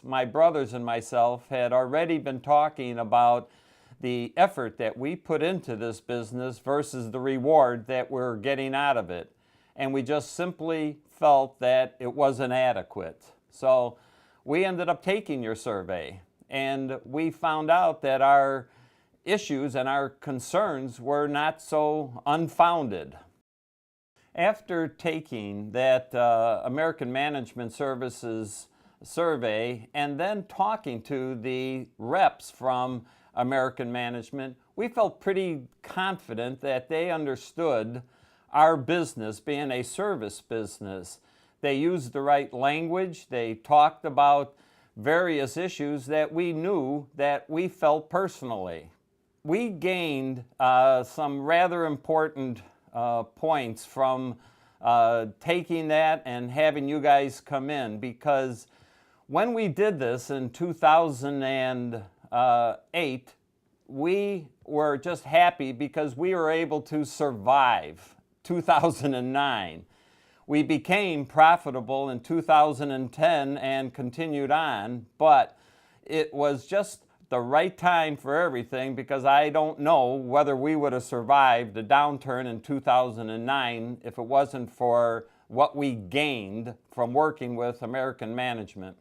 My brothers and myself had already been talking about the effort that we put into this business versus the reward that we're getting out of it. And we just simply felt that it wasn't adequate. So we ended up taking your survey, and we found out that our issues and our concerns were not so unfounded. After taking that American Management Services survey and then talking to the reps from American Management, we felt pretty confident that they understood our business being a service business. They used the right language. They talked about various issues that we knew that we felt personally. We gained some rather important points from taking that and having you guys come in, because when we did this in 2008, we were just happy because we were able to survive 2009. We became profitable in 2010 and continued on, but it was just the right time for everything, because I don't know whether we would have survived the downturn in 2009 if it wasn't for what we gained from working with American Management.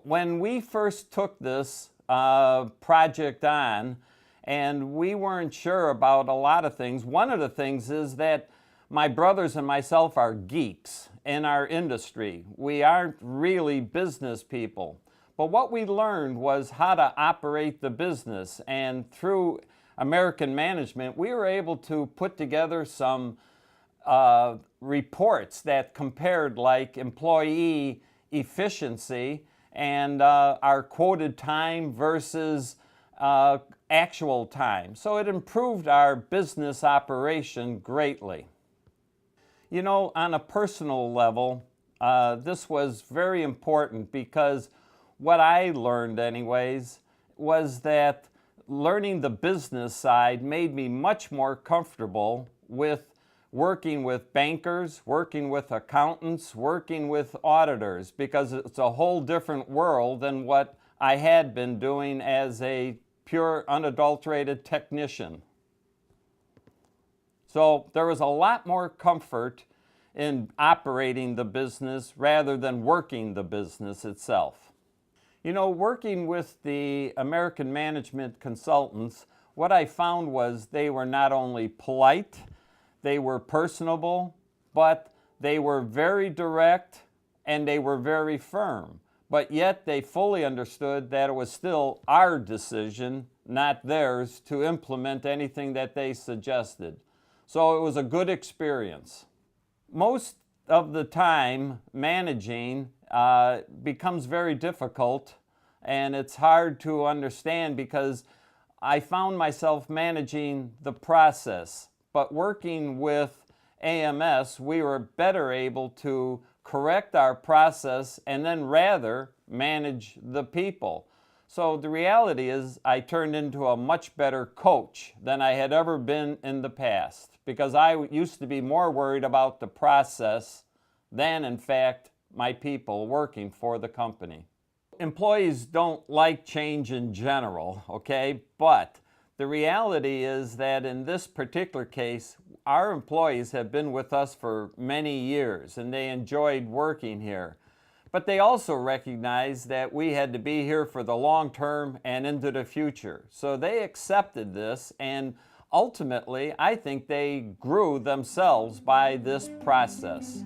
When we first took this project on, and we weren't sure about a lot of things, one of the things is that my brothers and myself are geeks in our industry. We aren't really business people. But what we learned was how to operate the business, and through American Management, we were able to put together some reports that compared like employee efficiency and our quoted time versus actual time. So it improved our business operation greatly. You know, on a personal level, this was very important, because what I learned anyways was that learning the business side made me much more comfortable with working with bankers, working with accountants, working with auditors, because it's a whole different world than what I had been doing as a pure, unadulterated technician. So there was a lot more comfort in operating the business rather than working the business itself. You know, working with the American Management consultants, what I found was they were not only polite, they were personable, but they were very direct and they were very firm. But yet they fully understood that it was still our decision, not theirs, to implement anything that they suggested. So it was a good experience. Most of the time, managing becomes very difficult, and it's hard to understand, because I found myself managing the process. But working with AMS, we were better able to correct our process and then rather manage the people. So the reality is I turned into a much better coach than I had ever been in the past, because I used to be more worried about the process than, in fact, my people working for the company. Employees don't like change in general, okay? But the reality is that in this particular case, our employees have been with us for many years and they enjoyed working here. But they also recognized that we had to be here for the long term and into the future. So they accepted this, and ultimately, I think they grew themselves by this process.